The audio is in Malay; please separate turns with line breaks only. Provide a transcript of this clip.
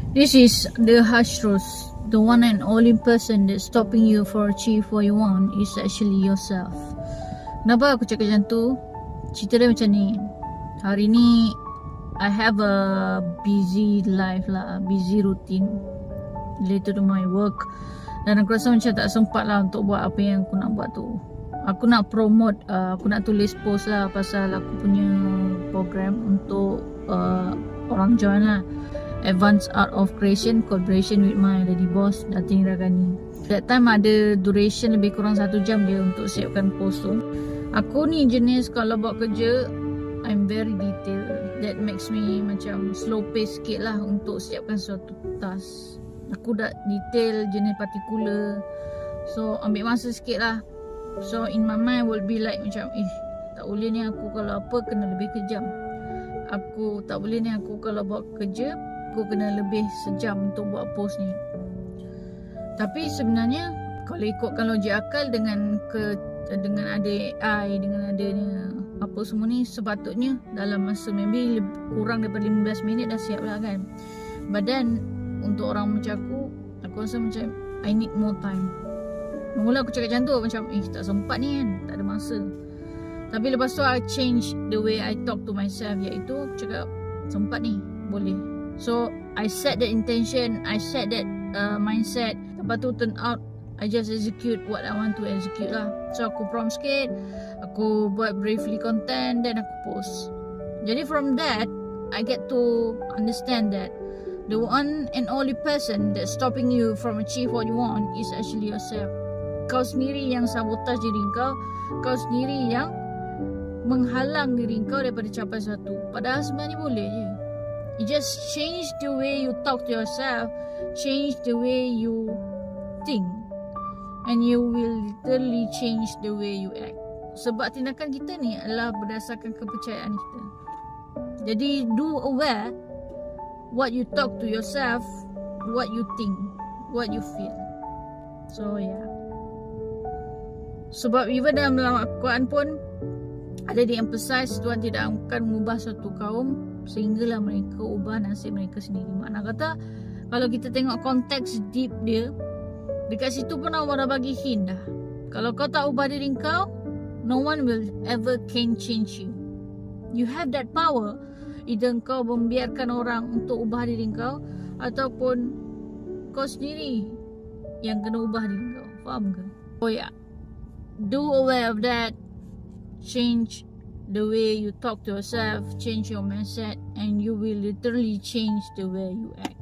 This is the harsh truth. The one and only person that's stopping you for achieve what you want is actually yourself. Kenapa aku cakap macam tu? Cerita dia macam ni. Hari ni I have a busy life lah, busy routine related to my work. Dan aku rasa macam tak sempat lah untuk buat apa yang aku nak buat tu. Aku nak promote, aku nak tulis post lah pasal aku punya program untuk orang join lah. Advanced Art of Creation Collaboration with my lady boss Datin Ragani. That time ada duration lebih kurang 1 jam je untuk siapkan post tu. Aku ni jenis kalau buat kerja I'm very detailed. That makes me macam slow pace sikit lah untuk siapkan suatu task. Aku dah detail jenis particular, so ambil masa sikit lah. So in my mind will be like macam tak boleh ni aku kalau apa kena lebih kejam. Aku tak boleh ni aku kalau buat kerja aku kena lebih sejam untuk buat post ni. Tapi sebenarnya kalau ikutkan logik akal dengan ada AI, dengan adanya apa semua ni, sepatutnya dalam masa maybe kurang daripada 15 minit dah siap lah kan. But then untuk orang macam aku rasa macam I need more time. Mula aku cakap macam tu macam tak sempat ni kan, tak ada masa. Tapi lepas tu I change the way I talk to myself, iaitu aku cakap sempat ni, boleh. So I set that intention, I set that mindset. Lepas tu turn out I just execute what I want to execute lah. So aku prompt sikit, aku buat briefly content, then aku post. Jadi from that I get to understand that the one and only person that's stopping you from achieve what you want is actually yourself. Kau sendiri yang sabotage diri kau, kau sendiri yang menghalang diri kau daripada capai sesuatu. Padahal sebenarnya boleh je. You just change the way you talk to yourself, change the way you think, and you will literally change the way you act. Sebab tindakan kita ni adalah berdasarkan kepercayaan kita. Jadi do aware what you talk to yourself, what you think, what you feel. So yeah. Sebab even dalam Al-Quran pun ada di-emphasize Tuhan tidak akan mengubah suatu kaum sehinggalah mereka ubah nasib mereka sendiri. Makna kata kalau kita tengok konteks deep dia, dekat situ pun Allah dah bagi hint dah. Kalau kau tak ubah diri kau, no one will ever can change you. You have that power. Either kau membiarkan orang untuk ubah diri kau, ataupun kau sendiri yang kena ubah diri kau. Faham ke? Oh ya, do aware of that. Change the way you talk to yourself, change your mindset, and you will literally change the way you act.